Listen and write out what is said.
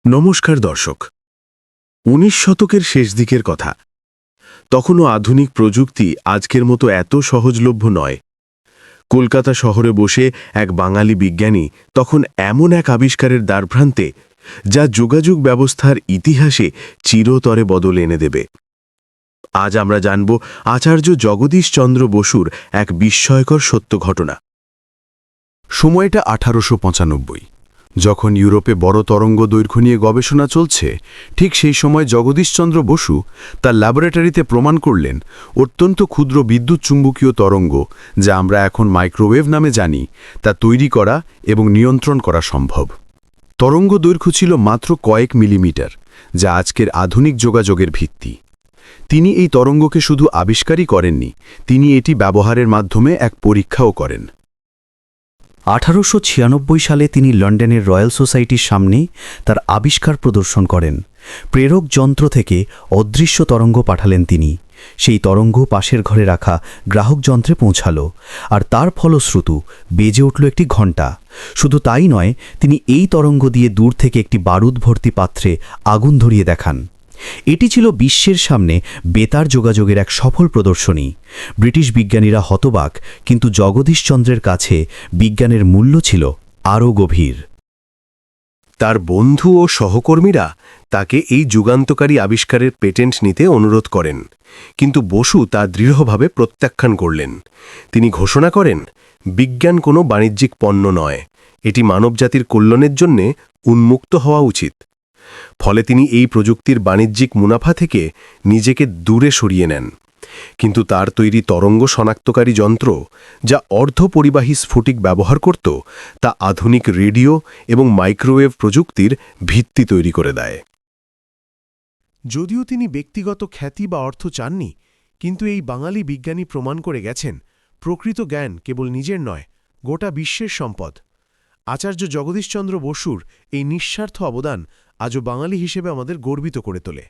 নমস্কার দর্শক। ১৯ শতকের শেষ দিকের কথা। তখনও আধুনিক প্রযুক্তি আজকের মতো এত সহজলভ্য নয়। কলকাতা শহরে বসে এক বাঙালি বিজ্ঞানী তখন এমন এক আবিষ্কারের দ্বারপ্রান্তে, যা যোগাযোগ ব্যবস্থার ইতিহাসে চিরতরে বদল এনে দেবে। আজ আমরা জানব আচার্য জগদীশচন্দ্র বসুর এক বিস্ময়কর সত্য ঘটনা। সময়টা 1895। যখন ইউরোপে বড় তরঙ্গ দৈর্ঘ্য নিয়ে গবেষণা চলছে, ঠিক সেই সময় জগদীশচন্দ্র বসু তার ল্যাবরেটরিতে প্রমাণ করলেন অত্যন্ত ক্ষুদ্র বিদ্যুৎ চুম্বকীয় তরঙ্গ, যা আমরা এখন মাইক্রোওয়েভ নামে জানি, তা তৈরি করা এবং নিয়ন্ত্রণ করা সম্ভব। তরঙ্গ দৈর্ঘ্য ছিল মাত্র কয়েক মিলিমিটার, যা আজকের আধুনিক যোগাযোগের ভিত্তি। তিনি এই তরঙ্গকে শুধু আবিষ্কারই করেননি, তিনি এটি ব্যবহারের মাধ্যমে এক পরীক্ষাও করেন। 1896 সালে তিনি লন্ডনের রয়্যাল সোসাইটির সামনে তার আবিষ্কার প্রদর্শন করেন। প্রেরক যন্ত্র থেকে অদৃশ্য তরঙ্গ পাঠালেন তিনি। সেই তরঙ্গ পাশের ঘরে রাখা গ্রাহক যন্ত্রে পৌঁছাল, আর তার ফলশ্রুতু বেজে উঠল একটি ঘণ্টা। শুধু তাই নয়, তিনি এই তরঙ্গ দিয়ে দূর থেকে একটি বারুদ ভর্তি পাত্রে আগুন ধরিয়ে দেখান। এটি ছিল বিশ্বের সামনে বেতার যোগাযোগের এক সফল প্রদর্শনী। ব্রিটিশ বিজ্ঞানীরা হতবাক, কিন্তু জগদীশচন্দ্রের কাছে বিজ্ঞানের মূল্য ছিল আরও গভীর। তার বন্ধু ও সহকর্মীরা তাকে এই যুগান্তকারী আবিষ্কারের পেটেন্ট নিতে অনুরোধ করেন, কিন্তু বসু তা দৃঢ়ভাবে প্রত্যাখ্যান করলেন। তিনি ঘোষণা করেন, বিজ্ঞান কোনো বাণিজ্যিক পণ্য নয়, এটি মানবজাতির কল্যাণের জন্যে উন্মুক্ত হওয়া উচিত। ফলে তিনি এই প্রযুক্তির বাণিজ্যিক মুনাফা থেকে নিজেকে দূরে সরিয়ে নেন। কিন্তু তার তৈরি তরঙ্গ শনাক্তকারী যন্ত্র, যা অর্ধপরিবাহী স্ফটিক ব্যবহার করত, তা আধুনিক রেডিও এবং মাইক্রোওয়েভ প্রযুক্তির ভিত্তি তৈরি করে দেয়। যদিও তিনি ব্যক্তিগত খ্যাতি বা অর্থ চাননি, কিন্তু এই বাঙালি বিজ্ঞানী প্রমাণ করে গেছেন প্রকৃত জ্ঞান কেবল নিজের নয়, গোটা বিশ্বের সম্পদ। আচার্য জগদীশচন্দ্র বসুর এই নিঃস্বার্থ অবদান আজও বাঙালি হিসেবে আমাদের গর্বিত করে তোলে।